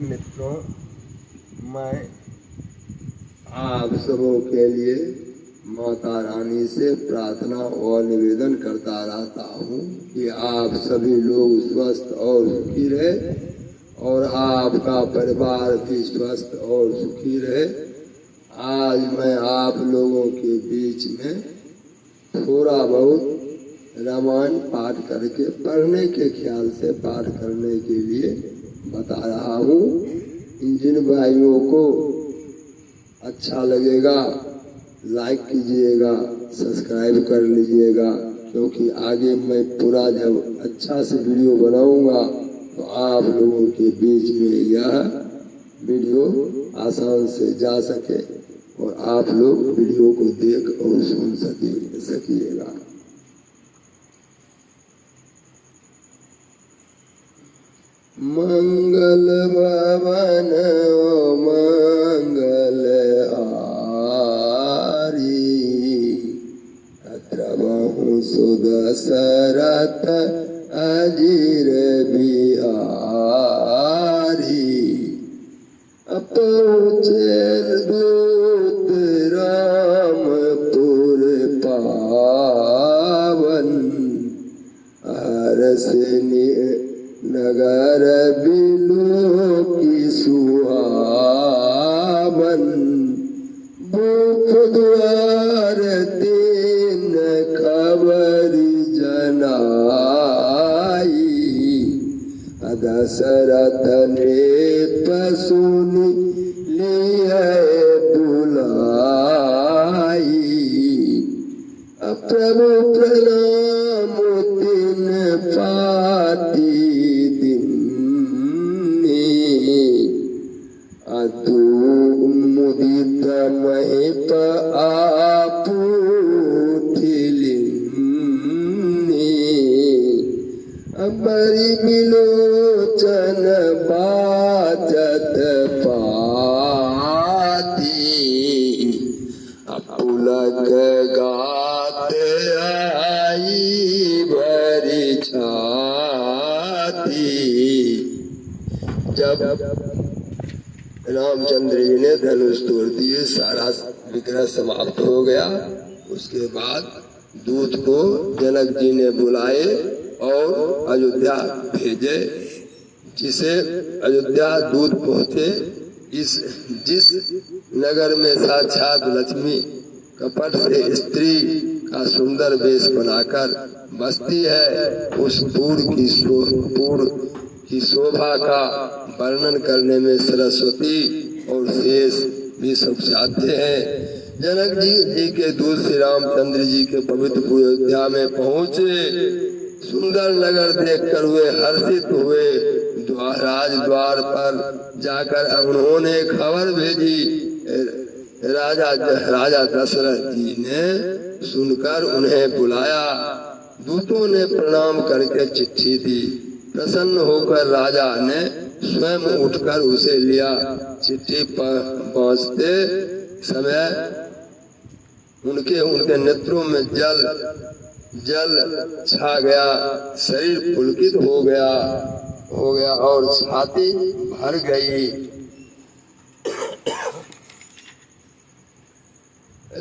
मित्रों, मैं आप सबों के लिए माता रानी से प्रार्थना और निवेदन करता रहता हूँ कि आप सभी लोग स्वस्थ और सुखी रहे और आपका परिवार भी स्वस्थ और सुखी रहे। आज मैं आप लोगों के बीच में थोड़ा बहुत रामायण पाठ करके पढ़ने के ख्याल से पाठ करने के लिए बता रहा हूँ। जिन भाइयों को अच्छा लगेगा लाइक कीजिएगा, सब्सक्राइब कर लीजिएगा, क्योंकि आगे मैं पूरा जब अच्छा से वीडियो बनाऊंगा तो आप लोगों के बीच में यह वीडियो आसान से जा सके और आप लोग वीडियो को देख और सुन सकिएगा। मंगल भवन मंगल हारी, अत्रवहु सुदशरथ अजीर बिहारी। पहुँचे दूत रामपुर पावन, हर्ष नगर बिलो की सुहावन। भूख द्वार तीन खबर जनाई, दशरथ ने पसुनि लिए बुलाई। प्रभु प्रणाम तीन पाती अतु मुदित महिप आपूथिलिनी। बरि बिलोचन बाजत पाती, पुलक गात आई भरी छाती। जब रामचंद्र जी ने धनुष तोड़ दिए, सारा विग्रह समाप्त हो गया। उसके बाद दूत को जनक जी ने बुलाए और अयोध्या भेजे। जिसे अयोध्या दूत पहुँचे, जिस नगर में साक्षात लक्ष्मी कपट से स्त्री का सुंदर वेश बनाकर बसती है, उस पुर की शोभा का वर्णन करने में सरस्वती और शेष भी सुखसाध्य हैं। जनक जी के दूत श्री रामचंद्र जी के पवित्र अयोध्या में पहुँचे। सुंदर नगर देखकर वे हर्षित हुए। राज द्वार पर जाकर उन्होंने खबर भेजी। राजा दशरथ जी ने सुनकर उन्हें बुलाया। दूतों ने प्रणाम करके चिट्ठी दी। प्रसन्न होकर राजा ने स्वयं उठकर उसे लिया। चिट्ठी पहुंचते समय उनके नेत्रों में जल छा गया, शरीर पुलकित हो गया और छाती भर गई।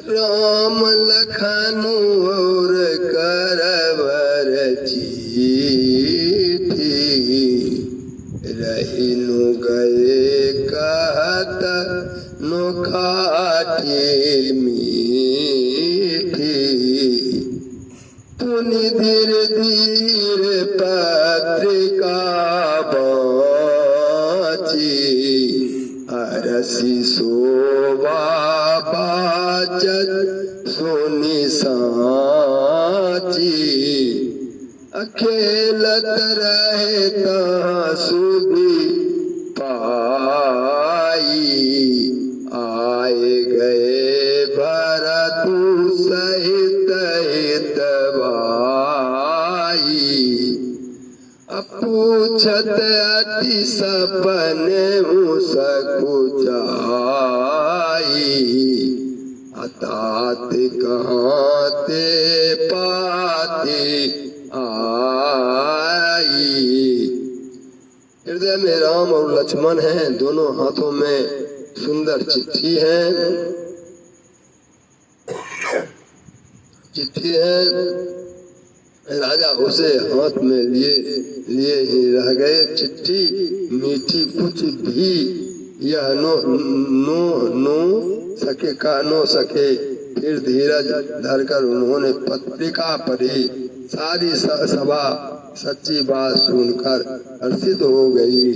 राम लखन और करवर चिट्ठी, रहिनु गए कहत नोखाटी मीठी। पुनि धीरे धीरे पत्रिका बाची, अरसी शोभा बाचत सोनी साची। अखेलत रहे तहाँ सुधी पाई, आए गए भरत सहित हित भाई। पूछत अति सपने सकुचाई, अतात कहाँ ते पाती आई। हृदय में राम और लक्ष्मण हैं, दोनों हाथों में सुंदर चिट्ठी है। चिट्ठी है, राजा उसे हाथ में लिए ही रह गए। चिट्ठी मीठी कुछ भी यह नो सके। फिर धीरज धरकर उन्होंने पत्रिका पढ़ी। सारी सभा सच्ची बात सुनकर हर्षित हो गई।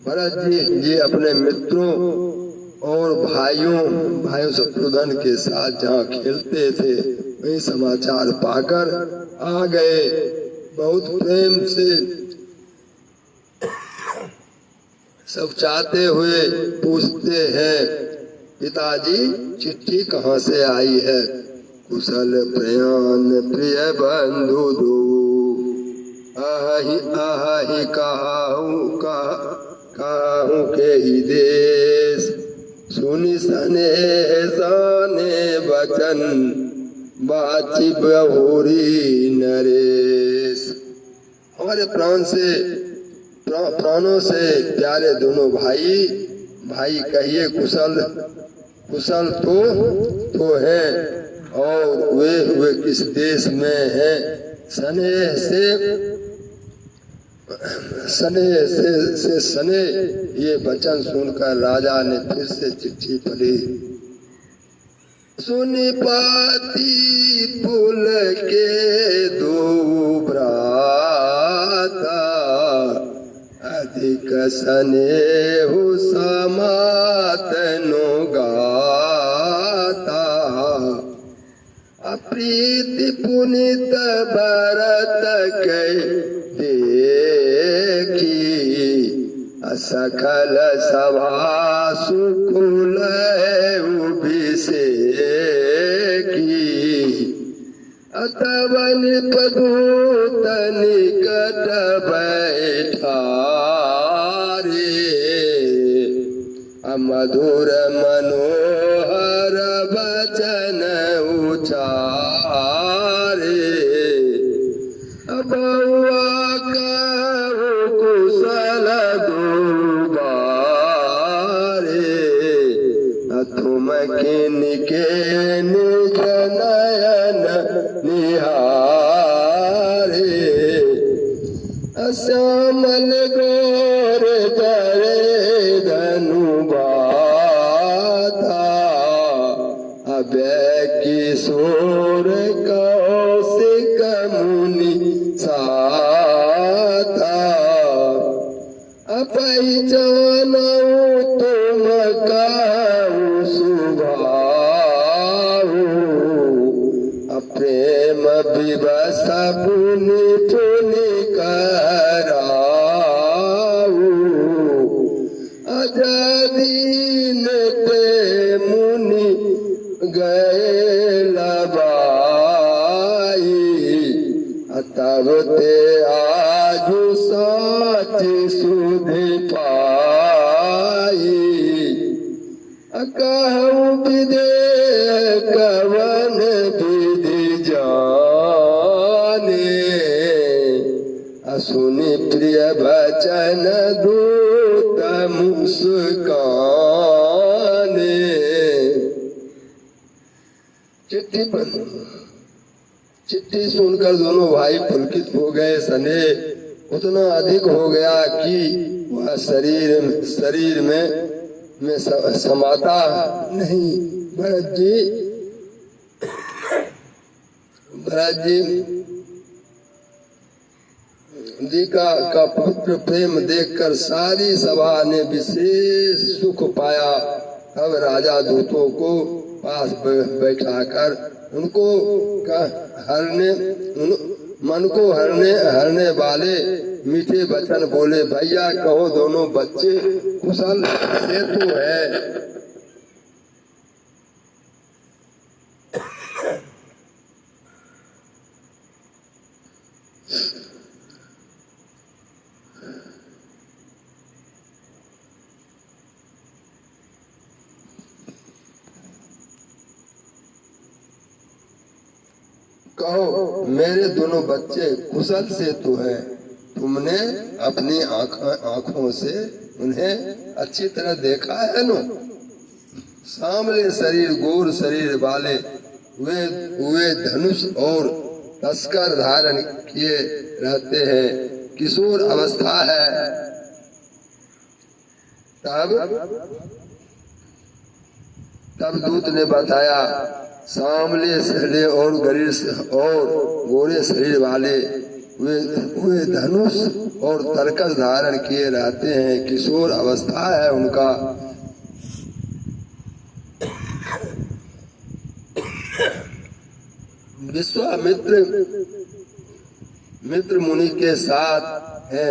भरत जी अपने मित्रों और भाइयों शत्रुघ्न के साथ जहाँ खेलते थे वही समाचार पाकर आ गए। बहुत प्रेम से सब चाहते हुए पूछते हैं, पिताजी चिट्ठी कहाँ से आई है? कुशल प्रयाण प्रिय बंधु दो, आही कहूँ के ही देश। सुनि सने वचन बाची बहुरी नरेश। हमारे प्राणों से प्यारे दोनों भाई कहिए कुशल तो है, और वे किस देश में हैं? सने ये वचन सुनकर राजा ने फिर से चिट्ठी पढ़ी। सुनि पाती पुल के दो भ्राता, अधिक स्नेह समातनु गाता। अप्रीति पुनित भरत के देखी, सकल सभा सुकुल अभिषेकी। अतवन पदूत निकट बैठा रे, मधुर मनोहर वचन उचारे। बउआ कहु कुशल दुबारे, तुम किनके निज नयन निहारे। श्यामल गोर जरे धनु बाधा, अभय किशोर कौशिक मुनि साथा। अपहचानौ तुम कहु सुभाऊ, प्रेम विवश पुनि कराऊ। अजदीन ते मुनि गए लबाई, तब ते आजु साची सुधि पाई। कहूँ विदे कवन विधि जाने, सुनि प्रिय वचन दूत मुस्काने। चिट्ठी सुनकर दोनों भाई पुलकित हो गए। स्नेह उतना अधिक हो गया कि वह शरीर में समाता नहीं। भरत जी का पवित्र प्रेम देखकर सारी सभा ने विशेष सुख पाया। अब राजा दूतों को पास बैठाकर उनको मन को हरने वाले मीठे वचन बोले। भैया कहो दोनों बच्चे कुशल से तो है। कहो मेरे दोनों बच्चे कुशल से तो है। तुमने अपनी आंखों से उन्हें अच्छी तरह देखा है नो। सांवले शरीर, गोर शरीर वाले वे धनुष और तस्कर धारण किए रहते हैं, किशोर अवस्था है। तब दूत ने बताया, सांवले शरीर और गोरे शरीर वाले वे धनुष और तरकस धारण किए रहते हैं, किशोर अवस्था है उनका। विश्वामित्र मित्र मुनि के साथ है,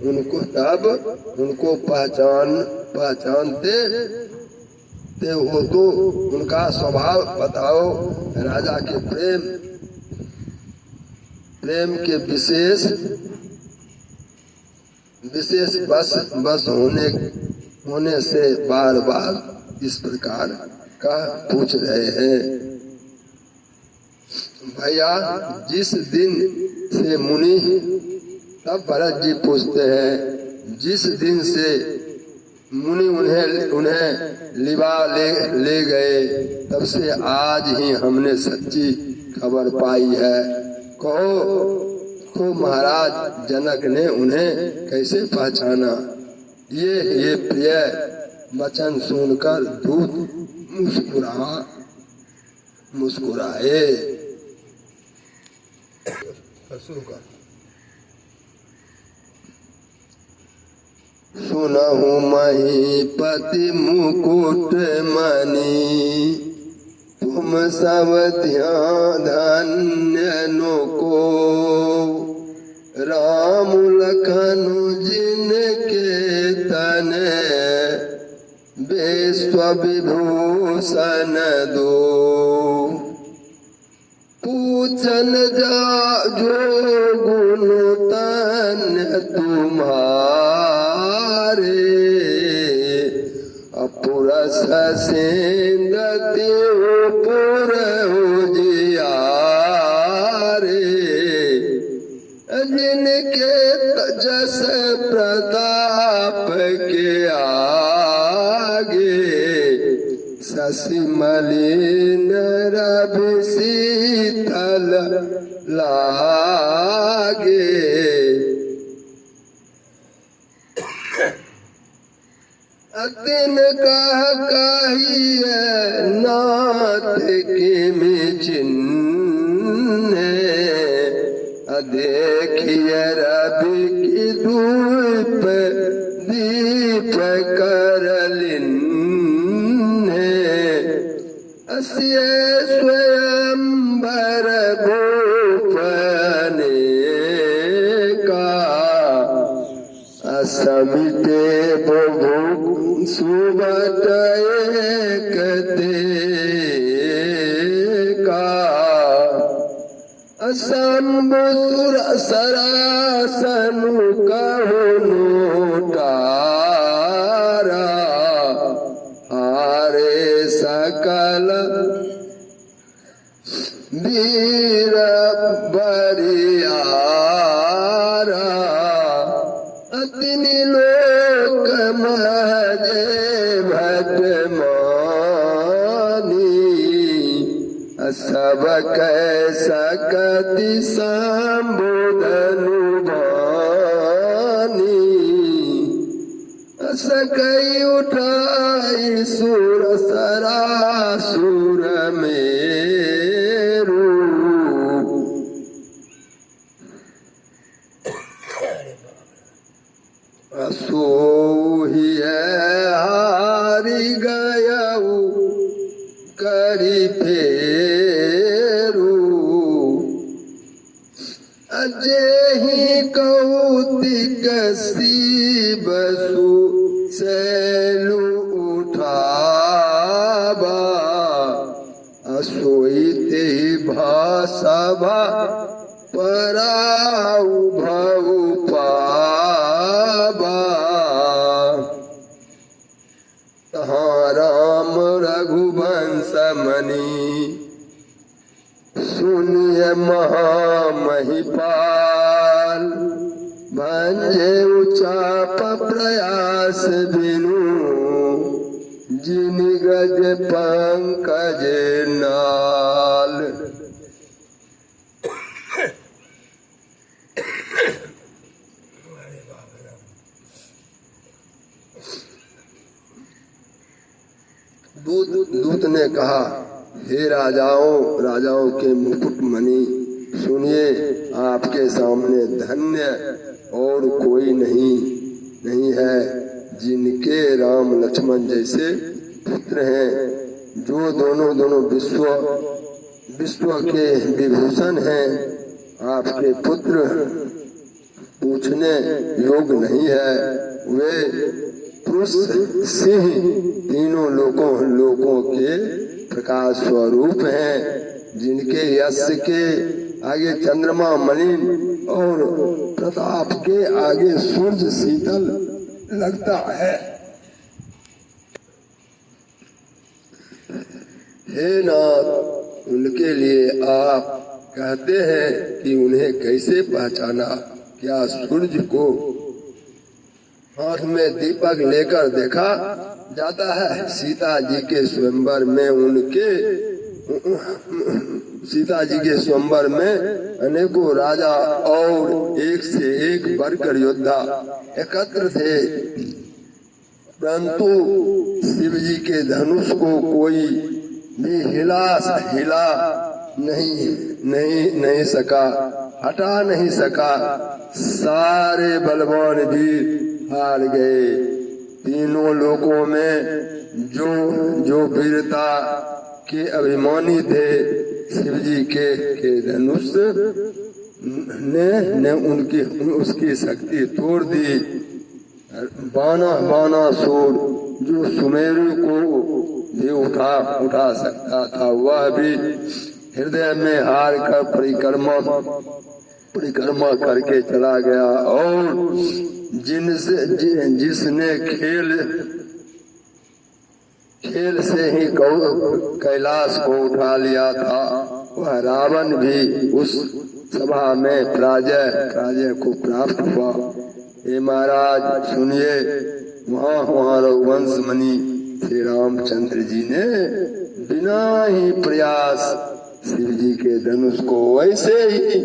उनको पहचानते हो तो उनका स्वभाव बताओ। राजा के प्रेम के विशेष बस होने से बार बार इस प्रकार का पूछ रहे हैं। भैया, जिस दिन से मुनि, तब भरत जी पूछते हैं, जिस दिन से मुनि उन्हें लिवा ले गए, तब से आज ही हमने सच्ची खबर पाई है। कहो महाराज जनक ने उन्हें कैसे पहचाना? ये प्रिय वचन सुनकर दूत मुस्कुराए। सुनहु महीपति मुकुट मणि, तुम सब ध्यान धन्य नो को। राम लखन जिनके तने, विश्व विभूषण दो। पूछन जो गुण तन तुम्हारे, अपुरस सेंदति पुर उजियारे। जिनके जस प्रताप के आगे, शशि मलिन रवि शीतल लागे। कहिए नाथ किमि चिन्ह, देखिए रवि की दीप करलिन। स्वयंवर भूपने का, असमिते बहु सुबत एकते का। असंभ सुर सरासनु कहु तारा, हारे सकल वीर बरियारा। अतिनि लोक महजे भट मानी, सब सकति संबोधनु भानी। सकई उठाई सुर सरासुर मेरु, असोहि हारि गयऊ करि फेरु। अजेहि कौतिक सीबसु सैलु उठावा, असोइते भाषावा पराउ भउ पावा। तहाँ राम रघुवंश मणि, सुनिय महामहिपाल। अंजे उचाप प्रयास बिनु जिन गज पंकज नाल। दूत ने कहा, हे राजाओं के मुकुट मणि, सुनिए, आपके सामने धन्य और कोई नहीं है जिनके राम लक्ष्मण जैसे पुत्र हैं, जो दोनों विश्व के विभूषण हैं। आपके पुत्र पूछने योग्य नहीं है। वे पुरुष सिंह तीनों लोकों के प्रकाश स्वरूप हैं, जिनके यश के आगे चंद्रमा मलिन और प्रताप के आगे सूर्य शीतल लगता है। हे नाथ, उनके लिए आप कहते हैं कि उन्हें कैसे पहचाना? क्या सूर्य को हाथ में दीपक लेकर देखा जाता है? सीता जी के स्वयंवर में अनेकों राजा और एक से एक बढ़कर योद्धा एकत्र थे, परंतु शिव जी के धनुष को कोई भी हिला नहीं सका, हटा नहीं सका। सारे बलवान वीर हार गए। तीनों लोकों में जो वीरता के अभिमानी थे, शिव जी के धनुष ने उसकी शक्ति तोड़ दी। बाना सूर जो सुमेरु को भी उठा सकता था, वह भी हृदय में हार कर परिक्रमा करके चला गया। और जिसने खेल से ही कैलाश को उठा लिया था, वह रावण भी उस सभा में पराजय को प्राप्त हुआ। हे महाराज सुनिए, वहाँ रघुवंश मणि श्री रामचंद्र जी ने बिना ही प्रयास शिव जी के धनुष को वैसे ही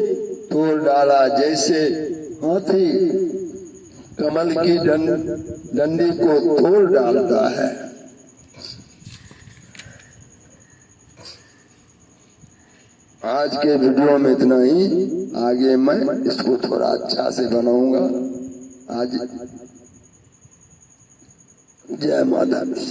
तोड़ डाला जैसे हाथी कमल की डंडी को तोड़ डालता है। आज के वीडियो में इतना ही। आगे मैं इसको थोड़ा अच्छा से बनाऊंगा। आज जय माता दी।